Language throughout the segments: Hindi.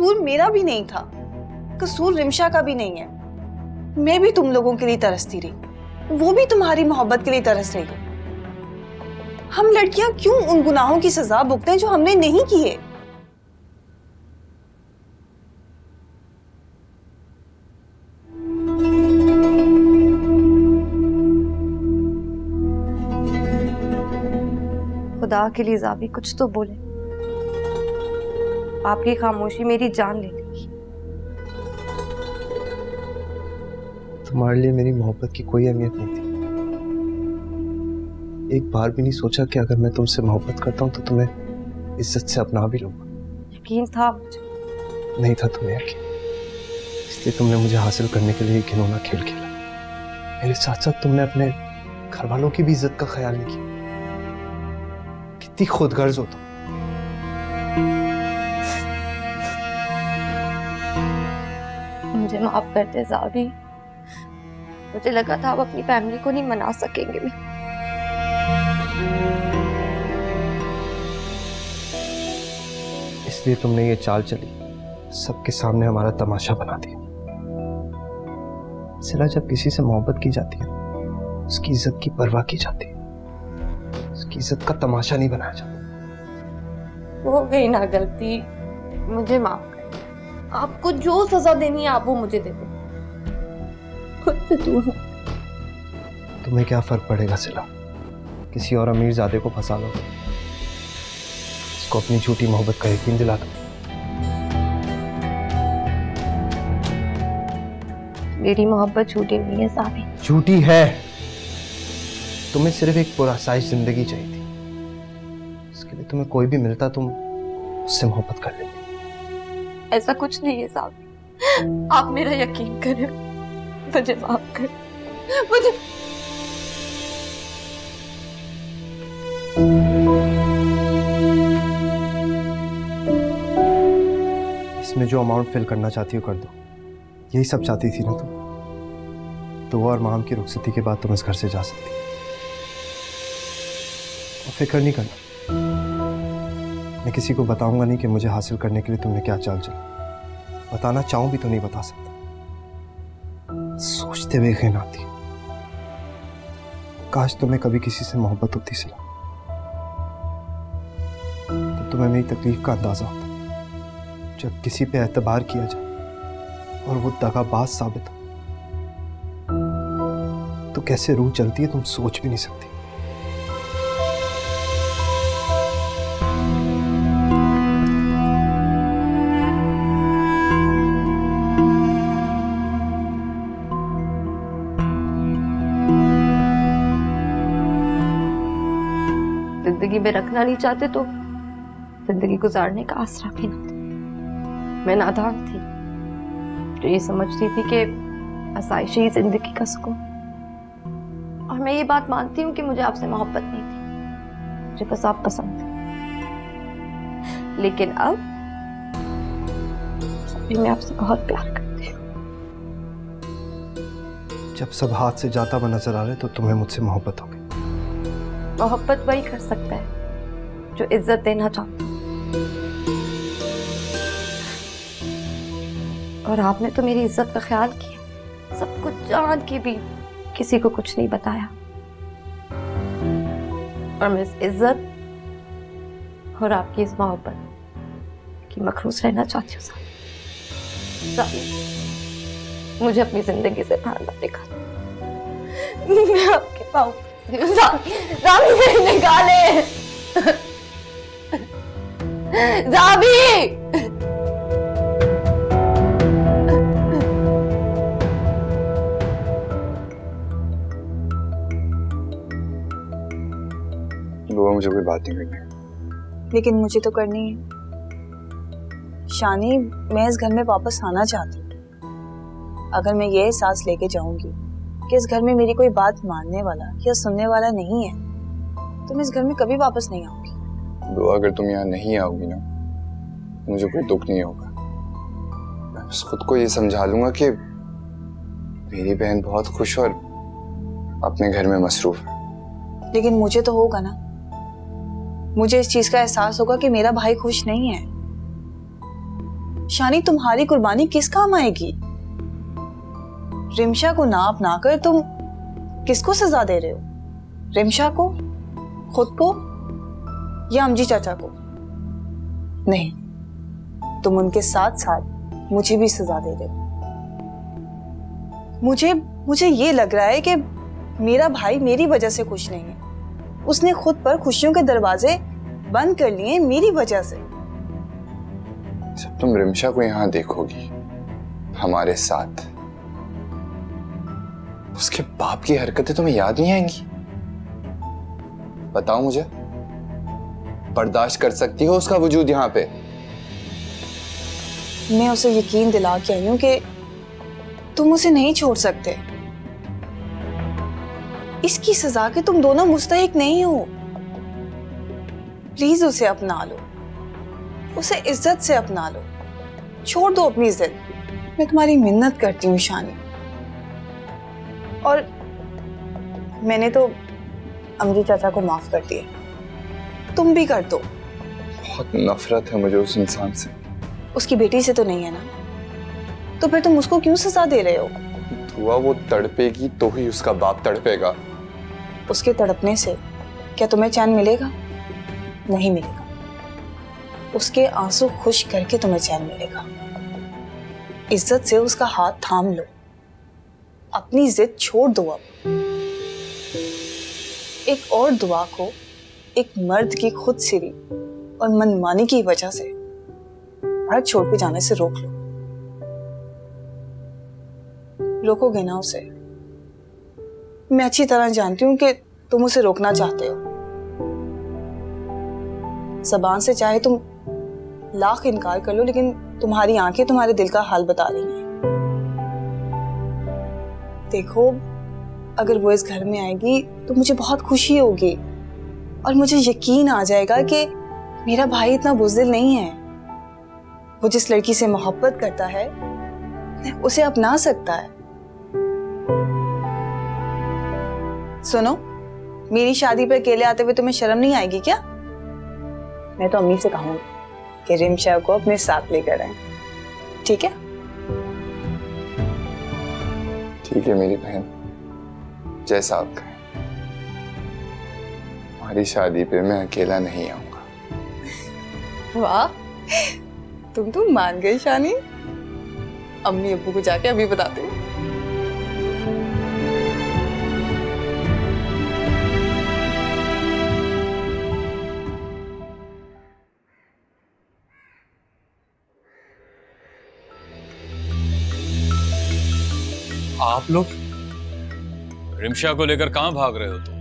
कसूर मेरा भी नहीं था, कसूर रिमशा का भी नहीं है। मैं भी तुम लोगों के लिए तरसती रही, वो भी तुम्हारी मोहब्बत के लिए तरस रही है। हम लड़कियां क्यों उन गुनाहों की सजा भुगतें हैं जो हमने नहीं किए? खुदा के लिए ज़ाबी कुछ तो बोले, आपकी खामोशी मेरी जान ले लेगी। तुम्हारे लिए मेरी मोहब्बत की कोई अहमियत नहीं थी। एक बार भी नहीं सोचा कि अगर मैं तुमसे मोहब्बत करता हूं तो तुम्हें इज्जत से अपना भी लूंगा। यकीन था मुझे। नहीं था तुम्हें यकीन, इसलिए तुमने मुझे हासिल करने के लिए घिनौना खेल खेला। मेरे साथ साथ तुमने अपने घर वालों की भी इज्जत का ख्याल नहीं किया। कितनी खुदगर्ज हो तुम। मुझे माफ कर दे ज़ाबी, मुझे लगा था आप अपनी फैमिली को नहीं मना सकेंगे भी। इसलिए तुमने ये चाल चली, सबके सामने हमारा तमाशा बना दिया। सिला, जब किसी से मोहब्बत की जाती है उसकी इज्जत की परवाह की जाती है, उसकी इज्जत का तमाशा नहीं बनाया जाता। हो गई ना गलती, मुझे माफ कर। आपको जो सजा देनी है आप वो मुझे दे दे। खुद से दूर। तुम्हें क्या फर्क पड़ेगा सिला, किसी और अमीर ज़ादे को फंसा लो, उसको अपनी झूठी मोहब्बत का यकीन दिला दो। मेरी मोहब्बत झूठी नहीं है ज़ाबी। झूठी है। तुम्हें सिर्फ एक पुरसाइश जिंदगी चाहिए थी, इसके लिए तुम्हें कोई भी मिलता तुम उससे मोहब्बत कर लेती। ऐसा कुछ नहीं है ज़ाबी, आप मेरा यकीन करें, मुझे माफ कर। मुझे इसमें जो अमाउंट फिल करना चाहती हो कर दो। यही सब चाहती थी ना तुम? तो और माम की रुखसती के बाद तुम इस घर से जा सकती। और फिक्र नहीं करना, मैं किसी को बताऊंगा नहीं कि मुझे हासिल करने के लिए तुमने क्या चाल चली। बताना चाहूं भी तो नहीं बता सकता। सोचते हुए घिन आती। काश तुम्हें कभी किसी से मोहब्बत होती सिला, तो तुम्हें मेरी तकलीफ का अंदाजा होता। जब किसी पे एतबार किया जाए और वो दगाबाज साबित हो तो कैसे रूह चलती है तुम सोच भी नहीं सकती। जिंदगी में रखना नहीं चाहते तो जिंदगी गुजारने का आसरा भी ना दे। मैं नादान थी जो ये समझती थी कि आसाइश ही जिंदगी का सुकून। और मैं ये बात मानती हूँ कि मुझे आपसे मोहब्बत नहीं थी, मुझे बस आप पसंद थे। लेकिन अब मैं आपसे बहुत प्यार करती हूँ। जब सब हाथ से जाता हुआ नजर आ रहा है तो तुम्हें मुझसे मोहब्बत हो गई। मोहब्बत वही कर सकता है जो इज्जत देना चाहता है। और आपने तो मेरी इज्जत का ख्याल किया, सब कुछ जान के भी किसी को कुछ नहीं बताया। और मैं इस इज्जत और आपकी इस मोहब्बत की मखरूस रहना चाहती हूँ। मुझे अपनी जिंदगी से बाहर मत निकालो। मैं आपके पाँव निकाले। ज़ाबी, मुझे कोई बात नहीं करनी, लेकिन मुझे तो करनी है। शानी, मैं इस घर में वापस आना चाहती हूँ। अगर मैं ये एहसास लेके जाऊंगी कि इस घर में मेरी कोई बात मानने वाला या सुनने वाला नहीं है, तो मैं इस घर में कभी वापस नहीं आऊंगी। तो अगर तुम यहाँ नहीं आओगी ना, मुझे कोई दुख नहीं होगा। मैं बस खुद को ये समझा लूंगा कि मेरी बहन बहुत खुश और अपने घर में मसरूफ है। लेकिन मुझे तो होगा ना, मुझे इस चीज का एहसास होगा कि मेरा भाई खुश नहीं है। शानी, तुम्हारी कुर्बानी किस काम आएगी? रिमशा को ना अपना कर तुम किसको सजा दे रहे हो? रिमशा को, खुद को, या अमजी चाचा को? नहीं, तुम उनके साथ साथ मुझे भी सजा दे रहे हो। मुझे ये लग रहा है कि मेरा भाई मेरी वजह से खुश नहीं है। उसने खुद पर खुशियों के दरवाजे बंद कर लिए मेरी वजह से। जब तुम रिमशा को यहां देखोगी हमारे साथ, उसके बाप की हरकतें तुम्हें याद नहीं आएंगी? बताओ मुझे, बर्दाश्त कर सकती हो उसका वजूद यहां पे? मैं उसे यकीन दिला के आई हूं कि तुम उसे नहीं छोड़ सकते। इसकी सजा के तुम दोनों मुस्तहिक नहीं हो। प्लीज उसे अपना लो, उसे इज्जत से अपना लो, छोड़ दो अपनी जिद। मैं तुम्हारी मिन्नत करती हूँ शानी। और मैंने तो अमजी चाचा को माफ कर दिया, तुम भी कर दो। बहुत नफरत है मुझे उस इंसान से। उसकी बेटी से तो नहीं है ना, तो फिर तुम उसको क्यों सजा दे रहे हो? धुआ वो तड़पेगी तो ही उसका बाप तड़पेगा। उसके तड़पने से क्या तुम्हें चैन मिलेगा? नहीं मिलेगा। उसके आंसू खुश करके तुम्हें चैन मिलेगा। इज्जत से उसका हाथ थाम लो, अपनी जिद छोड़ दो। अब एक और दुआ को एक मर्द की खुद सिरी और मनमानी की वजह से घर छोड़ के जाने से रोक लो। रोकोगे ना उसे? मैं अच्छी तरह जानती हूं कि तुम उसे रोकना चाहते हो। ज़बान से चाहे तुम लाख इनकार कर लो, लेकिन तुम्हारी आंखें तुम्हारे दिल का हाल बता रही हैं। देखो, अगर वो इस घर में आएगी तो मुझे बहुत खुशी होगी और मुझे यकीन आ जाएगा कि मेरा भाई इतना बुज़दिल नहीं है। वो जिस लड़की से मोहब्बत करता है उसे अपना सकता है। सुनो, मेरी शादी पर अकेले आते हुए तुम्हें शर्म नहीं आएगी क्या? मैं तो अम्मी से कहूंगी कि रिमशा को अपने साथ लेकर आए। ठीक है? ठीक है मेरी बहन, जैसा आप कहें। हमारी शादी पे मैं अकेला नहीं आऊंगा। वाह, तुम तो मान गई शानी। अम्मी अब्बू को जाके अभी बताती हूँ। आप लोग रिमशा को लेकर कहां भाग रहे हो तुम?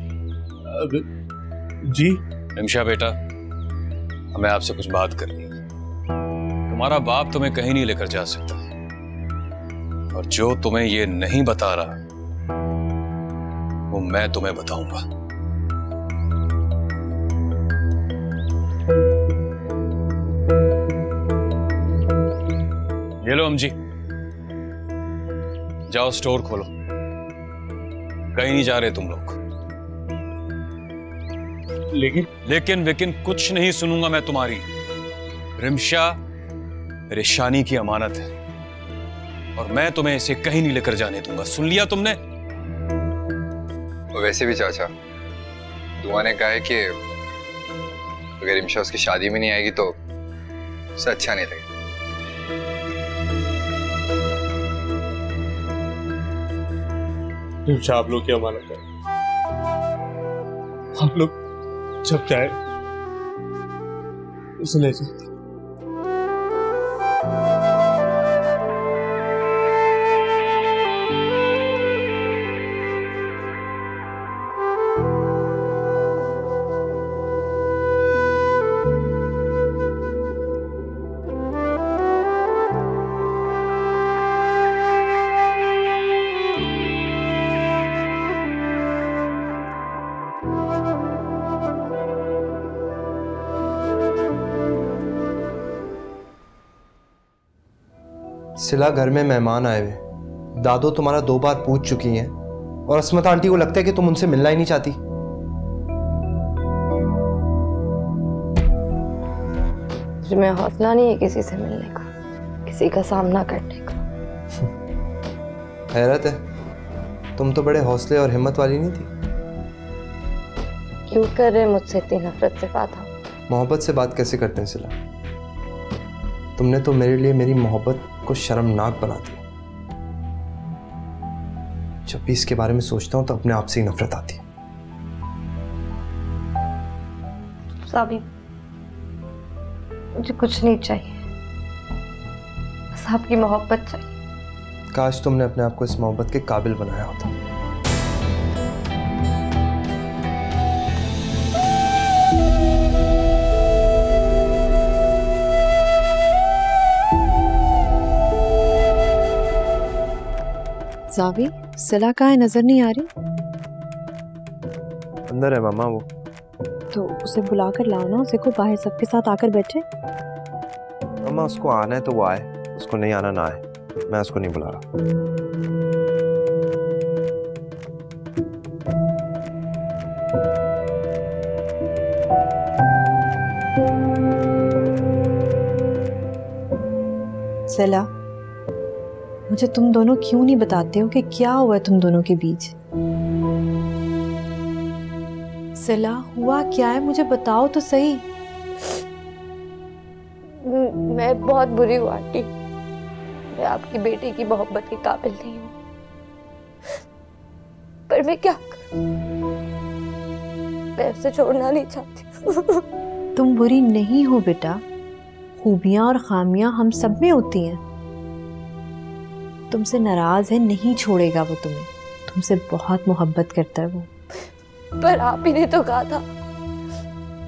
जी रिमशा बेटा, हमें आपसे कुछ बात करनी है। तुम्हारा बाप तुम्हें कहीं नहीं लेकर जा सकता, और जो तुम्हें ये नहीं बता रहा वो मैं तुम्हें बताऊंगा। ये लो अमजी, जाओ स्टोर खोलो। कहीं नहीं जा रहे तुम लोग। लेकिन कुछ नहीं सुनूंगा मैं तुम्हारी। रिमशा रेशानी की अमानत है और मैं तुम्हें इसे कहीं नहीं लेकर जाने दूंगा। सुन लिया तुमने? वैसे भी चाचा, दुआ ने कहा है कि अगर रिमशा उसकी शादी में नहीं आएगी तो उसे अच्छा नहीं लगेगा। रिमशा आप लोग की अमानत है, आप लोग जब चाहे उसे ले सकते। सिला, घर में मेहमान आए हुए। दादो तुम्हारा 2 बार पूछ चुकी हैं और अस्मत आंटी को लगता है कि तुम उनसे मिलना ही नहीं चाहती। तुम्हें हौसला नहीं है किसी से मिलने का? किसी का सामना करने का। हैरत है, तुम तो बड़े हौसले और हिम्मत वाली नहीं थी। क्यों कर रहे मुझसे इतनी नफरत से बात? मोहब्बत से बात कैसे करते हैं सिला? तुमने तो मेरे लिए मेरी मोहब्बत को शर्मनाक बना दिया। जब भी इसके बारे में सोचता हूं तो अपने आप से ही नफरत आती है। साबी, मुझे कुछ नहीं चाहिए, बस आपकी मोहब्बत चाहिए। काश तुमने अपने आप को इस मोहब्बत के काबिल बनाया होता। जावी, सिला कहाँ है? नजर नहीं आ रही। अंदर है मामा वो। तो उसे बुला कर लाओ ना, उसे को बाहर सबके साथ आकर बैठे। मामा उसको आना है तो वो आए, उसको नहीं आना ना आए, मैं उसको नहीं बुला रहा। सिला, मुझे तुम दोनों क्यों नहीं बताते हो कि क्या हुआ तुम दोनों के बीच? सिला, हुआ क्या है? मुझे बताओ तो सही। मैं बहुत बुरी हूँ आंटी, मैं आपकी बेटी की मोहब्बत के काबिल नहीं हूँ, पर मैं क्या करूं? मैं उसे छोड़ना नहीं चाहती। तुम बुरी नहीं हो बेटा, खूबियां और खामियां हम सब में होती हैं। तुमसे नाराज है, नहीं छोड़ेगा वो तुम्हें, तुमसे बहुत मोहब्बत करता है वो। पर आप ही ने तो कहा था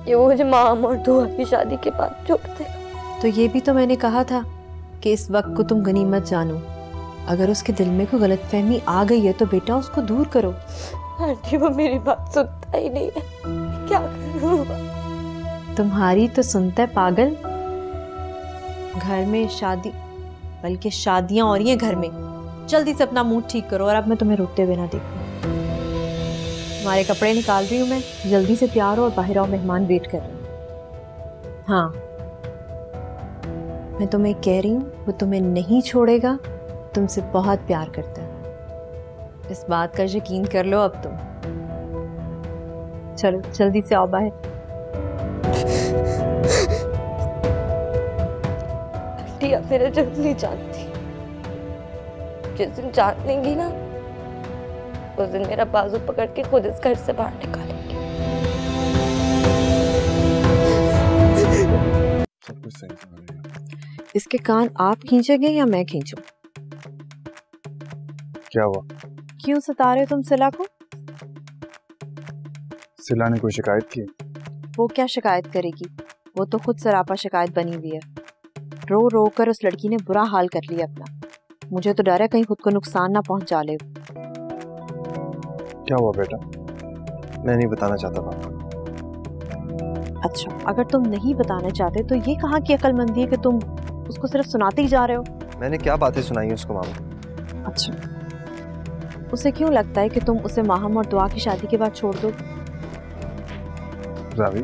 कि वो मुझे माम और दुआ की शादी के बाद छोड़ देगा। तो ये भी तो मैंने कहा था कि इस वक्त को तुम गनीमत जानो। अगर उसके दिल में कोई गलतफहमी आ गई है तो बेटा उसको दूर करो। आंटी, वो मेरी बात सुनता ही नहीं है, क्या करूं? तुम्हारी तो सुनता है पागल। घर में शादी, बल्कि शादियां हो रही हैं घर में। जल्दी से अपना मूड ठीक करो और अब मैं तुम्हें रोते हुए ना देखूं। तुम्हारे कपड़े निकाल रही हूँ मैं, जल्दी से तैयार हो और बाहर आओ, मेहमान वेट कर रहे हैं। हाँ, मैं तुम्हें कह रही हूँ वो तुम्हें नहीं छोड़ेगा, तुमसे बहुत प्यार करता है, इस बात का यकीन कर लो अब तुम। चलो जल्दी से आओ बाहर। आंटी, आप मेरा जल्द नहीं जानती, जिस दिन जान लेंगी ना उस दिन मेरा बाजू पकड़ के खुद इस घर से बाहर निकालेंगे। सब कुछ सही चल रहा है। इसके कान आप खींचेंगे या मैं खींचूं? क्या हुआ? क्यों सता रहे हो तुम सिला को? सिला ने कोई शिकायत की? वो क्या शिकायत करेगी, वो तो खुद सरापा शिकायत बनी हुई है। रो रो कर उस लड़की ने बुरा हाल कर लिया अपना। मुझे तो डर है कहीं खुद को नुकसान ना पहुंचा ले। क्या हुआ बेटा? मैं नहीं बताना चाहता पापा। अच्छा, अगर तुम नहीं बताना चाहते तो ये कहाँ की अक्लमंदी है कि तुम उसको सिर्फ सुनाते ही जा रहे हो? मैंने क्या बातें सुनाई उसको मामा? अच्छा, उसे क्यों लगता है कि तुम उसे माहम और दुआ की शादी के बाद छोड़ दो? रावी,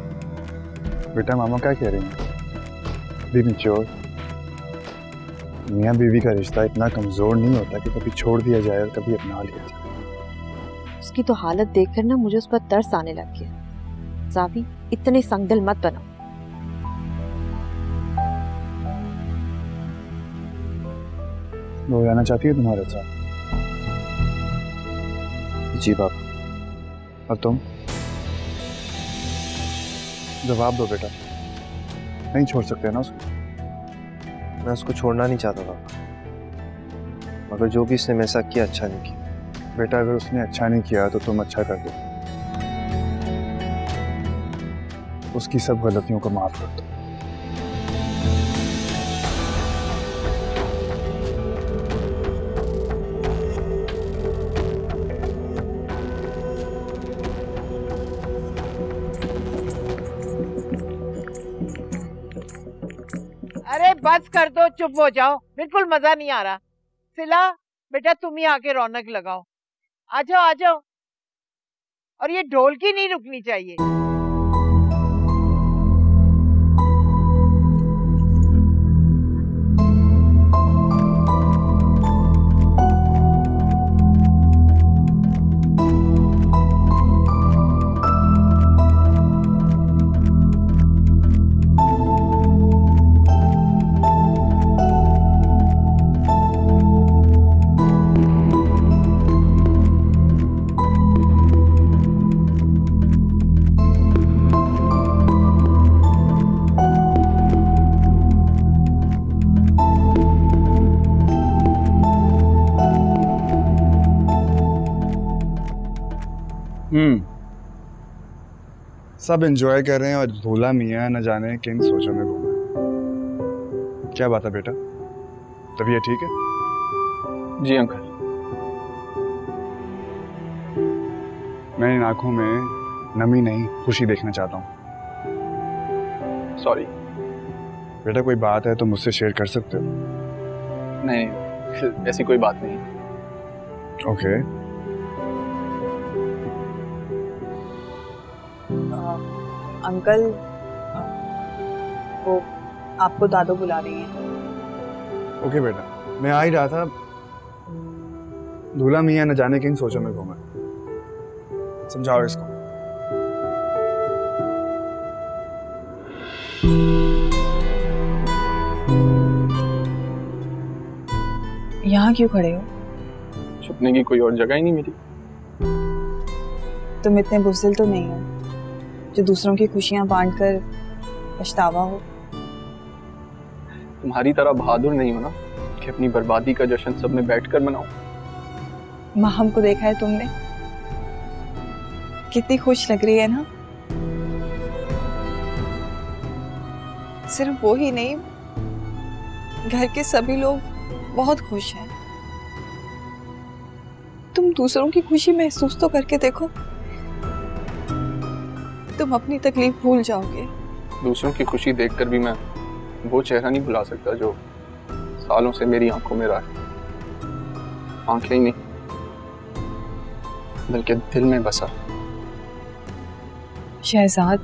बेटा मामा क्या कह रही हैं? Be mature. मियाँ बीवी का रिश्ता इतना कमजोर नहीं होता कि कभी छोड़ दिया जाए और कभी अपना लिया जाए। उसकी तो हालत देखकर ना मुझे उस पर तरस आने लग गया। जावी, इतने संगदिल मत बनो। वो रहना चाहती है तुम्हारे साथ? जी पापा। और तुम? जवाब दो बेटा, नहीं छोड़ सकते ना उसको? मैं उसको छोड़ना नहीं चाहता पापा, मगर जो भी इसने मेरे साथ किया अच्छा नहीं किया। बेटा, अगर उसने अच्छा नहीं किया तो तुम अच्छा कर दो, उसकी सब गलतियों को माफ कर दो। अरे बस कर दो, चुप हो जाओ, बिल्कुल मजा नहीं आ रहा। सिला बेटा, तुम ही आके रौनक लगाओ। आ जाओ आ जाओ। और ये ढोलकी नहीं रुकनी चाहिए। सब एंजॉय कर रहे हैं और भोला मियाँ न जाने किन सोचों में घूमे। क्या बात है बेटा, तबीयत ठीक है? जी अंकल। मैं इन आंखों में नमी नहीं खुशी देखना चाहता हूँ। सॉरी बेटा, कोई बात है तो मुझसे शेयर कर सकते हो। नहीं, ऐसी कोई बात नहीं। ओके। अंकल, वो आपको दादू बुला रही हैं। ओके बेटा, मैं आ ही रहा था। दूल्हा मियाँ न जाने किन सोचों में घूमे। समझाओ इसको। यहाँ क्यों खड़े हो? छुपने की कोई और जगह ही नहीं मिली। तुम इतने बुज़दिल तो नहीं हो जो दूसरों की खुशियां बांटकर पछतावा हो। तुम्हारी तरह बहादुर नहीं हो ना कि अपनी बर्बादी का जश्न सब में बैठकर मनाओ। माँ, हमको देखा है तुमने, कितनी खुश लग रही है ना। सिर्फ वो ही नहीं, घर के सभी लोग बहुत खुश हैं। तुम दूसरों की खुशी महसूस तो करके देखो, तुम अपनी तकलीफ भूल जाओगे। दूसरों की खुशी देखकर भी मैं वो चेहरा नहीं भुला सकता जो सालों से मेरी आंखों में रहा है। आंखें ही नहीं बल्कि दिल में बसा। शहजाद,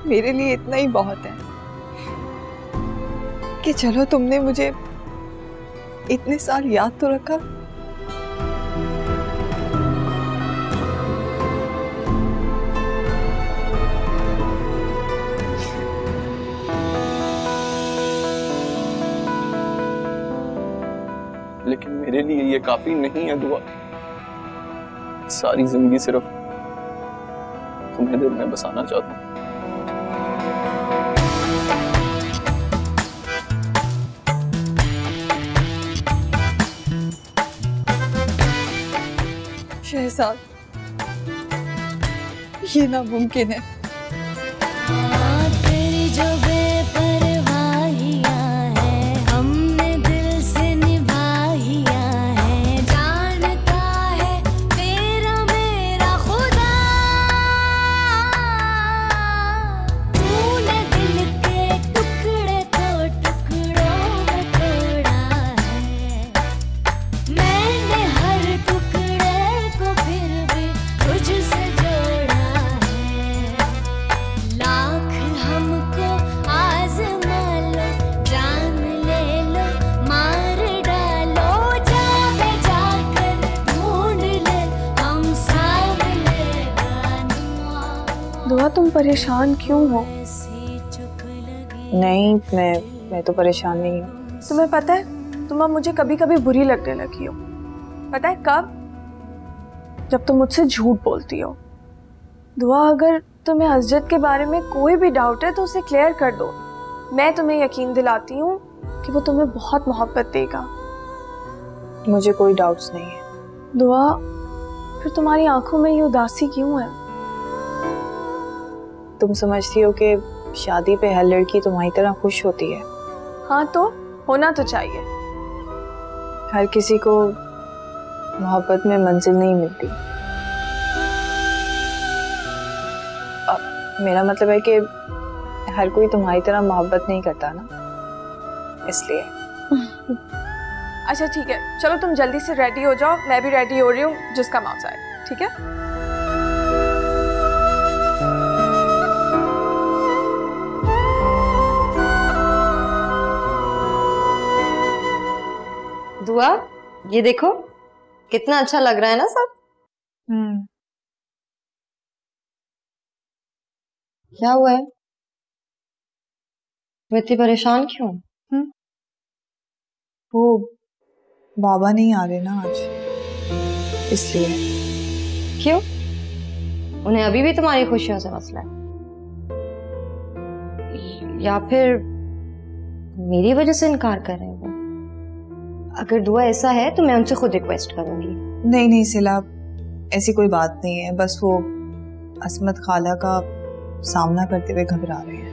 मेरे लिए इतना ही बहुत है कि चलो तुमने मुझे इतने साल याद तो रखा। लेकिन मेरे लिए ये काफी नहीं है दुआ। सारी जिंदगी सिर्फ तुम्हें दिल में बसाना चाहता हूँ। शहजाद, ये नामुमकिन है। तेरी जो बेपरवाहियां हैं हमने दिल से निभाइया है। जानता है तेरा मेरा खुदा, तूने दिल के टुकड़े को टुकड़ों में तोड़ा है। मैंने हर टुकड़े को फिर भी तुझसे जोड़ा है। लाख हमको आज़मा लो, जान ले लो, मार डालो, जाके जाकर ढूंढ ले हम सामने गाना। दुआ, तुम परेशान क्यों हो? नहीं, मैं तो परेशान नहीं हूँ। तुम्हें पता है, तुम अब मुझे कभी कभी बुरी लगने लगी हो। पता है कब? जब तुम मुझसे झूठ बोलती हो। दुआ, अगर तुम्हें असजद के बारे में कोई भी डाउट है तो उसे क्लियर कर दो। मैं तुम्हें यकीन दिलाती हूँ कि वो तुम्हें बहुत मोहब्बत देगा। मुझे कोई डाउट्स नहीं है। दुआ, फिर तुम्हारी आंखों में ये उदासी क्यों है? तुम समझती हो कि शादी पे हर लड़की तुम्हारी तरह खुश होती है। हाँ, तो होना तो चाहिए। हर किसी को मोहब्बत में मंजिल नहीं मिलती। मेरा मतलब है कि हर कोई तुम्हारी तरह मोहब्बत नहीं करता ना, इसलिए। अच्छा ठीक है, चलो तुम जल्दी से रेडी हो जाओ, मैं भी रेडी हो रही हूँ, जिसका माउस आए। ठीक है? दुआ, ये देखो कितना अच्छा लग रहा है ना सब। क्या हुआ है? मैं इतनी परेशान क्यों? वो बाबा नहीं आ रहे ना आज, इसलिए। क्यों? उन्हें अभी भी तुम्हारी खुशियों से मसला है, या फिर मेरी वजह से इनकार कर रहे हैं वो? अगर दुआ ऐसा है तो मैं उनसे खुद रिक्वेस्ट करूंगी। नहीं नहीं सिला, ऐसी कोई बात नहीं है, बस वो असमत खाला का सामना करते हुए घबरा रहे हैं।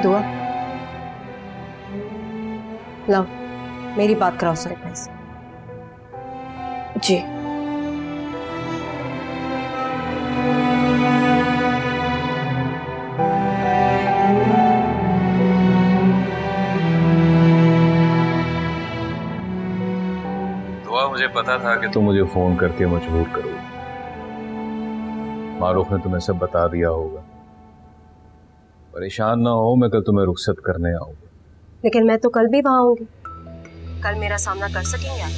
दुआ, लाओ मेरी बात कराओ सर भाई से। जी। दुआ, मुझे पता था कि तुम मुझे फोन करके मजबूर करोगे। मारूफ ने तुम्हें सब बता दिया होगा। परेशान ना हो, मैं कल तुम्हें रुखसत करने आऊंगा। लेकिन मैं तो कल भी वहां होंगी, कल मेरा सामना कर सकेंगे आप?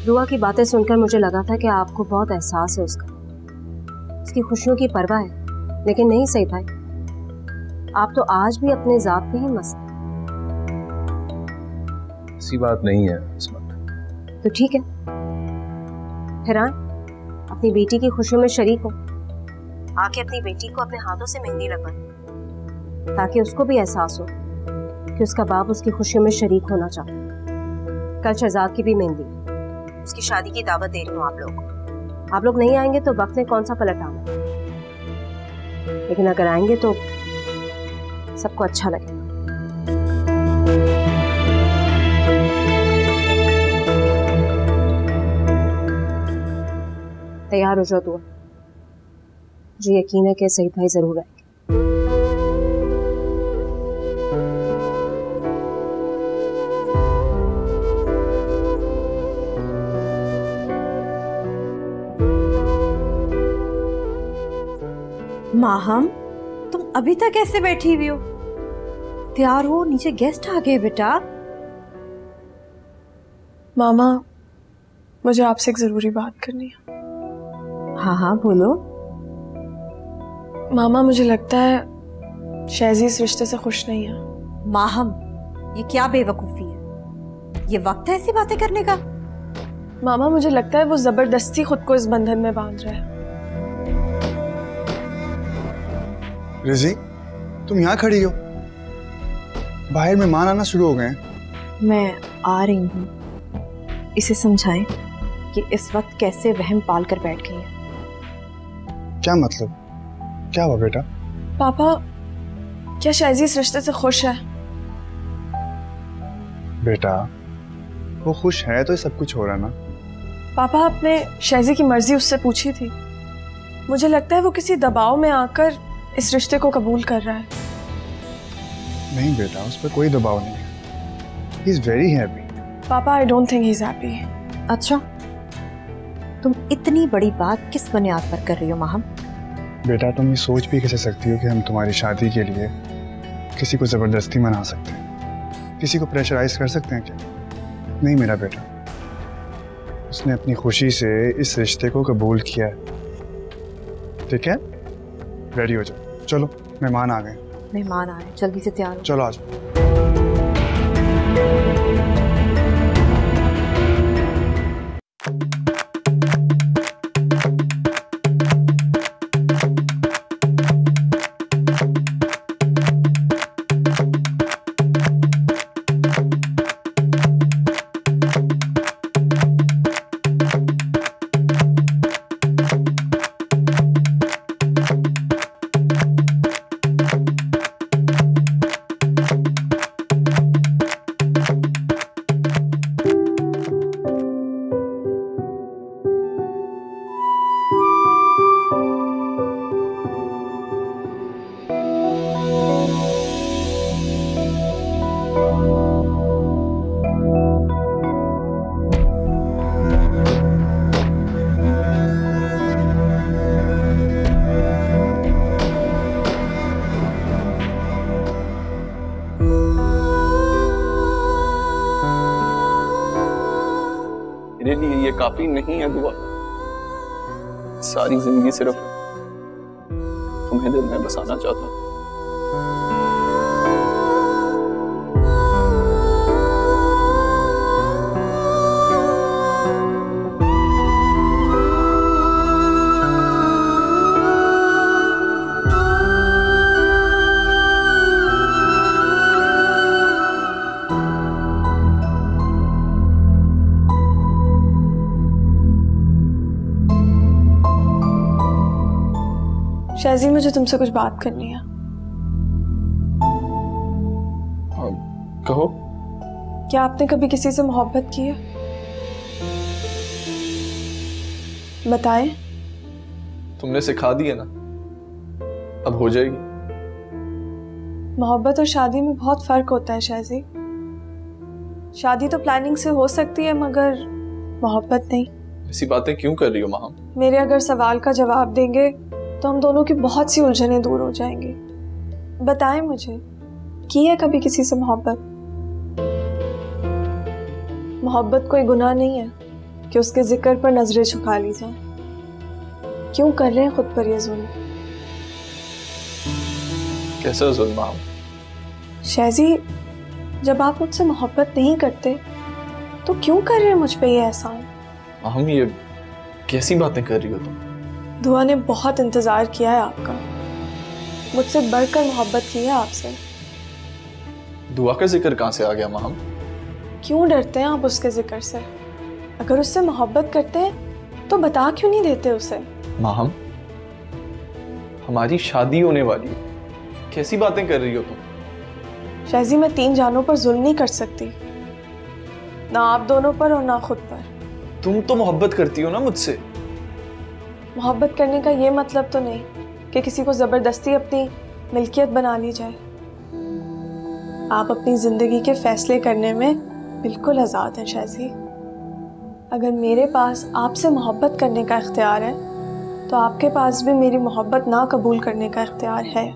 दुआ की बातें सुनकर मुझे लगा था कि आपको बहुत एहसास है उसका, उसकी खुशियों की परवाह है, लेकिन नहीं सही भाई, आप तो आज भी अपने जात में ही मस्त हैं। ऐसी बात नहीं है इसमत। तो ठीक है, फिर अपनी बेटी की खुशियों में शरीक हो, आके अपनी बेटी को अपने हाथों से मेहंदी लगवाए, ताकि उसको भी एहसास हो कि उसका बाप उसकी खुशियों में शरीक होना चाहता है। कल शहजाद की भी मेहंदी, उसकी शादी की दावत दे रही हूँ आप लोगों को। आप लोग नहीं आएंगे तो वक्त में कौन सा पलट आना, लेकिन अगर आएंगे तो सबको अच्छा लगेगा। तैयार हो जाओ दुआ, मुझे यकीन है कि सही भाई जरूर आएंगे। माहम, तुम अभी तक ऐसे बैठी हुई हो? तैयार हो, नीचे गेस्ट आ गए बेटा। मामा, मुझे आपसे एक जरूरी बात करनी है। हाँ हाँ बोलो। मामा, मुझे लगता है शहजी इस रिश्ते से खुश नहीं है। माहम, ये क्या बेवकूफी है? ये वक्त है ऐसी बातें करने का? मामा, मुझे लगता है वो जबरदस्ती खुद को इस बंधन में बांध रहा है। रिजी, तुम यहाँ खड़ी हो? बाहर मेहमान आना शुरू हो गए हैं। मैं आ रही हूँ, इसे समझाएं कि इस वक्त कैसे वहम पाल कर बैठ गई है। क्या मतलब? क्या हुआ बेटा? पापा, क्या शहजी इस रिश्ते से खुश है? बेटा, वो खुश है तो ये सब कुछ हो रहा ना। पापा, आपने शहजी की मर्जी उससे पूछी थी। मुझे लगता है वो किसी दबाव में आकर इस रिश्ते को कबूल कर रहा है। नहीं बेटा, उस पर कोई दबाव नहीं है। He is very happy. पापा, I don't think he's happy. अच्छा, तुम इतनी बड़ी बात किस बुनियाद पर कर रही हो माहम? बेटा, तुम ये सोच भी कैसे सकती हो कि हम तुम्हारी शादी के लिए किसी को जबरदस्ती मना सकते हैं, किसी को प्रेशराइज कर सकते हैं क्या? नहीं मेरा बेटा, उसने अपनी खुशी से इस रिश्ते को कबूल किया है। ठीक है, रेडी हो जाओ। चलो, मेहमान आ गए। मेहमान आ रहे हैं, जल्दी से तैयार हो। चलो आ जाओ। काफी नहीं है दुआ। सारी जिंदगी सिर्फ तुम्हें दिल में बसाना चाहता हूँ। शाजी, मुझे तुमसे कुछ बात करनी है। कहो। क्या आपने कभी किसी से मोहब्बत की है? बताएं। तुमने सिखा दी है ना, अब हो जाएगी। मोहब्बत और शादी में बहुत फर्क होता है शाजी। शादी तो प्लानिंग से हो सकती है मगर मोहब्बत नहीं। ऐसी बातें क्यों कर रही हो माँ? मेरे अगर सवाल का जवाब देंगे तो हम दोनों की बहुत सी उलझनें दूर हो जाएंगी। बताएं मुझे, की है कभी किसी से मोहब्बत? मोहब्बत कोई गुनाह नहीं है कि उसके जिक्र पर नजरें झुका ली जाएं। क्यों कर रहे हैं खुद पर ये जुल्म? कैसा जुल्म? शाजी, जब आप मुझसे मोहब्बत नहीं करते तो क्यों कर रहे हैं मुझ पे ये एहसान? हम ये कैसी बातें कर रही हो तुम? दुआ ने बहुत इंतजार किया है आपका, मुझसे बढ़कर मोहब्बत की है आपसे। दुआ का जिक्र कहाँ से आ गया माँ? क्यों डरते हैं आप उसके जिक्र से? अगर उससे मोहब्बत करते हैं तो बता क्यों नहीं देते उसे? माँ, हमारी शादी होने वाली है, कैसी बातें कर रही हो तुम? शाजी, मैं 3 जानों पर जुल्म नहीं कर सकती, ना आप दोनों पर और ना खुद पर। तुम तो मोहब्बत करती हो ना मुझसे। मोहब्बत करने का ये मतलब तो नहीं कि किसी को जबरदस्ती अपनी मिल्कियत बना ली जाए। आप अपनी जिंदगी के फैसले करने में बिल्कुल आज़ाद हैं शाजी। अगर मेरे पास आपसे मोहब्बत करने का इख्तियार है तो आपके पास भी मेरी मोहब्बत ना कबूल करने का इख्तियार है।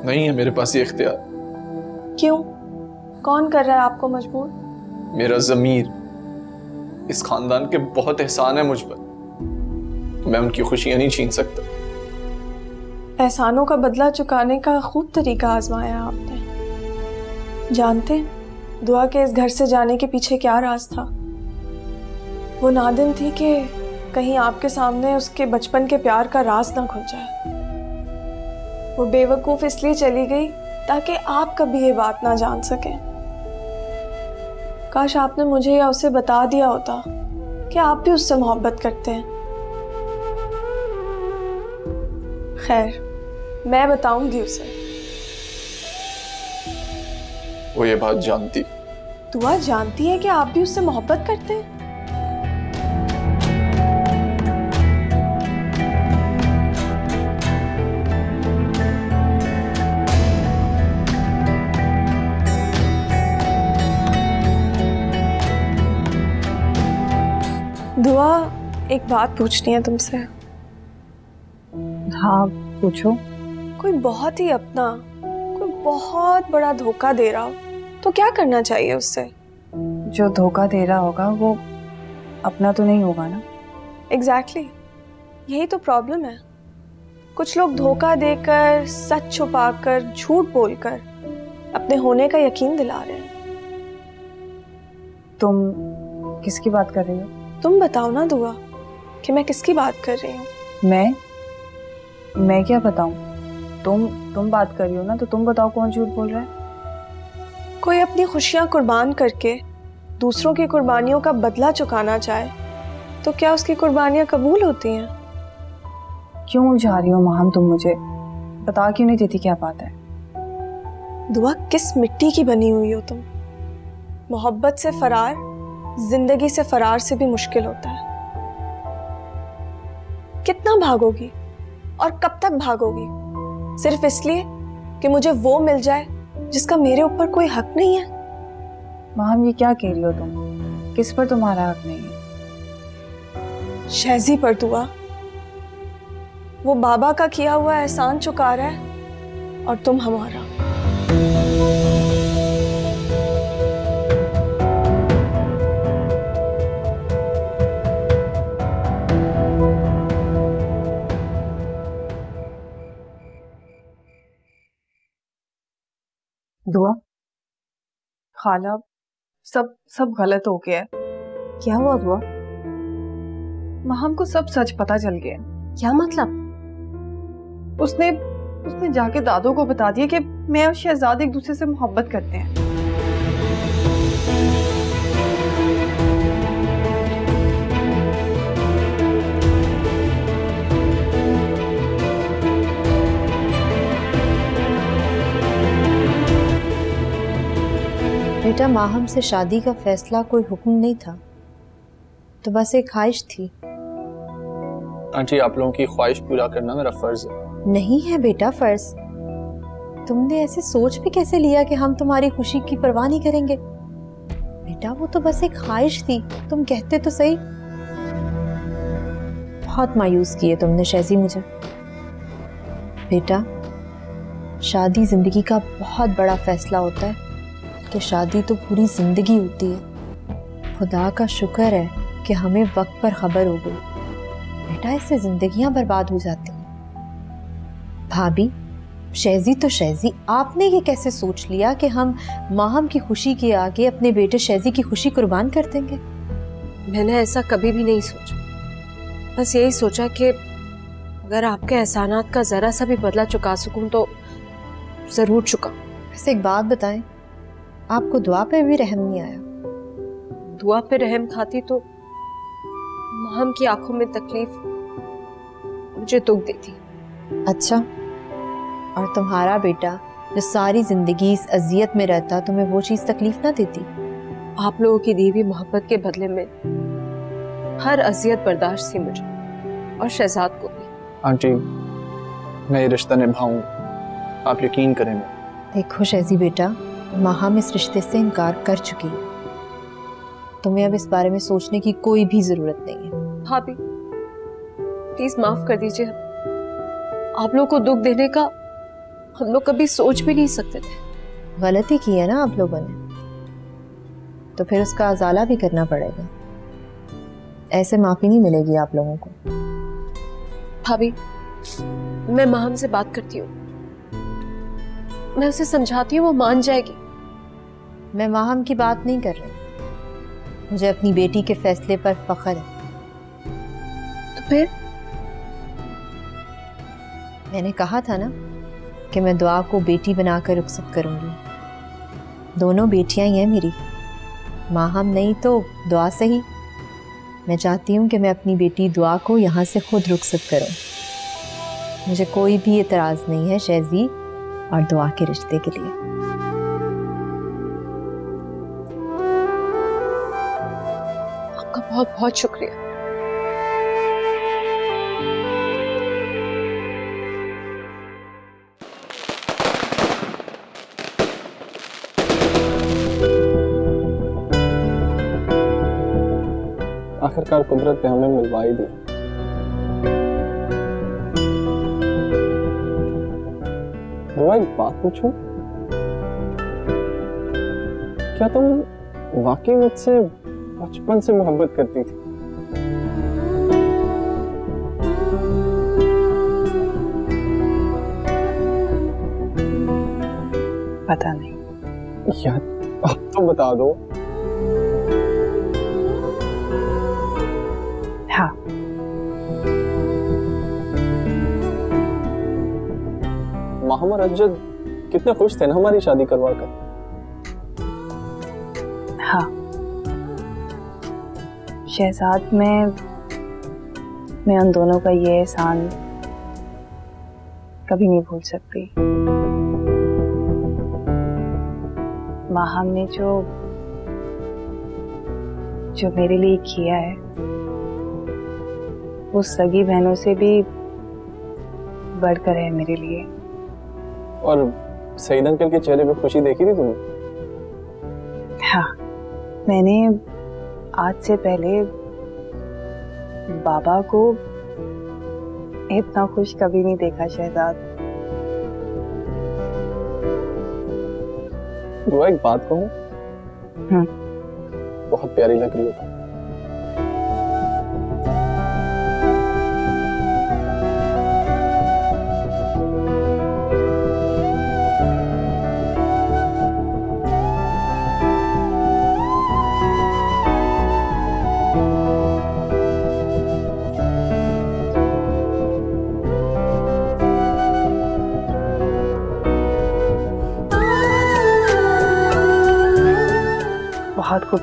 नहीं है मेरे पास ये इख्तियार। क्यों? कौन कर रहा है आपको मजबूर? मेरा ज़मीर। इस खानदान के बहुत एहसान है मुझ पर, मैं उनकी खुशियां नहीं छीन सकता। एहसानों का बदला चुकाने का खूब तरीका आजमाया आपने। जानते हैं दुआ के इस घर से जाने के पीछे क्या राज था? वो नादिम थी कि कहीं आपके सामने उसके बचपन के प्यार का राज ना खुल जाए। वो बेवकूफ इसलिए चली गई ताकि आप कभी ये बात ना जान सकें। काश आपने मुझे या उसे बता दिया होता कि आप भी उससे मोहब्बत करते हैं। खैर, मैं बताऊंगी उसे। वो ये बात जानती? दुआ जानती है कि आप भी उससे मोहब्बत करते हैं? दुआ, एक बात पूछनी है तुमसे। हाँ पूछो। कोई बहुत ही अपना, कोई बहुत बड़ा धोखा दे रहा हो तो क्या करना चाहिए उससे? जो धोखा दे रहा होगा वो अपना तो नहीं होगा ना। एग्जैक्टली, यही तो प्रॉब्लम है। कुछ लोग धोखा देकर, सच छुपाकर, झूठ बोलकर अपने होने का यकीन दिला रहे हैं। तुम किसकी बात कर रही हो? तुम बताओ ना दुआ कि मैं किसकी बात कर रही हूँ। मैं क्या बताऊं? तुम बात कर रही हो ना, तो तुम बताओ कौन झूठ बोल रहा है? कोई अपनी खुशियां कुर्बान करके दूसरों की कुर्बानियों का बदला चुकाना चाहे तो क्या उसकी कुर्बानियां कबूल होती हैं? क्यों उलझा रही हो माहम? तुम मुझे बता क्यों नहीं देती क्या बात है? दुआ, किस मिट्टी की बनी हुई हो तुम? मोहब्बत से फरार जिंदगी से फरार से भी मुश्किल होता है। कितना भागोगी और कब तक भागोगी? सिर्फ इसलिए कि मुझे वो मिल जाए जिसका मेरे ऊपर कोई हक नहीं है। माहम, ये क्या कह रही हो तुम? किस पर तुम्हारा हक नहीं है? शहजी पर दुआ। वो बाबा का किया हुआ एहसान चुका रहा है और तुम हमारा। दुआ, खाला, सब सब गलत हो गया है। क्या हुआ दुआ? माहम को सब सच पता चल गया। क्या मतलब? उसने उसने जाके दादू को बता दिया कि मैं और शहजाद एक दूसरे से मोहब्बत करते हैं। बेटा, माहम से शादी का फैसला कोई हुक्म नहीं था, तो बस एक ख्वाहिश थी। आंटी, आप लोगों की ख्वाहिश पूरा करना मेरा फर्ज है। नहीं है बेटा फर्ज। तुमने ऐसे सोच भी कैसे लिया कि हम तुम्हारी खुशी की परवाह नहीं करेंगे? बेटा वो तो बस एक ख्वाहिश थी, तुम कहते तो सही। बहुत मायूस किए तुमने शहजी मुझे। बेटा, शादी जिंदगी का बहुत बड़ा फैसला होता है कि शादी तो पूरी जिंदगी होती है। खुदा का शुक्र है कि हमें वक्त पर खबर हो गई। बेटा, इससे जिंदगियां बर्बाद हो जाती हैं। भाभी, शहजी तो शहजी, आपने ये कैसे सोच लिया कि हम माहम की खुशी के आगे अपने बेटे शहजी की खुशी कुर्बान कर देंगे? मैंने ऐसा कभी भी नहीं सोचा। बस यही सोचा कि अगर आपके एहसानात का जरा सा भी बदला चुका सकूं तो जरूर चुका। वैसे एक बात बताएं, आपको दुआ पे भी रहम नहीं आया? दुआ पे रहम खाती तो माहम की आंखों में तकलीफ मुझे दुख देती। अच्छा, और तुम्हारा बेटा जो सारी जिंदगी इस अजियत में रहता, तुम्हें वो चीज तकलीफ ना देती? आप लोगों की दी हुई मोहब्बत के बदले में हर अजियत बर्दाश्त थी मुझे और शहजाद को भी। आंटी, मैं ये रिश्ता निभाऊं, आप यकीन करें। देखो शहजी बेटा, माहम इस रिश्ते से इनकार कर चुकी है। तुम्हें अब इस बारे में सोचने की कोई भी जरूरत नहीं है। भाभी, प्लीज माफ कर दीजिए। आप लोग को दुख देने का हम लोग कभी सोच भी नहीं सकते थे। गलती की है ना आप लोगों ने, तो फिर उसका अजाला भी करना पड़ेगा। ऐसे माफी नहीं मिलेगी आप लोगों को। भाभी, मैं माहम से बात करती हूँ, मैं उसे समझाती हूँ, वो मान जाएगी। मैं माहम की बात नहीं कर रही, मुझे अपनी बेटी के फैसले पर फख्र है। तो फिर मैंने कहा था ना कि मैं दुआ को बेटी बनाकर रुखसत करूंगी। दोनों बेटियां ही हैं मेरी, माहम नहीं तो दुआ सही। मैं चाहती हूँ कि मैं अपनी बेटी दुआ को यहाँ से खुद रुखसत करूँ। मुझे कोई भी एतराज़ नहीं है शहजी और दुआ के रिश्ते के लिए। आपका बहुत बहुत शुक्रिया। आखिरकार कुदरत ने हमें मिलवा ही दी। दुआ, एक बात पूछूं? क्या तुम वाकई मुझसे बचपन से मोहब्बत करती थी? पता नहीं यार, अब तो बता दो। हाँ, माहम और अजद कितने खुश थे ना हमारी शादी करवा कर। हाँ, शहजाद, मैं उन दोनों का ये एहसान कभी नहीं भूल सकती। माहम ने जो मेरे लिए किया है वो सगी बहनों से भी बढ़कर है मेरे लिए। और सईद अंकल के चेहरे पे खुशी देखी थी तुमने? हाँ, मैंने आज से पहले बाबा को इतना खुश कभी नहीं देखा शहजाद। वो एक बात कहूं? बहुत प्यारी लग रही हो तुम।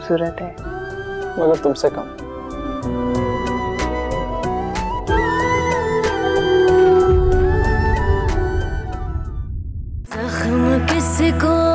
खूबसूरत है, मगर तुमसे कम। जख्म किसको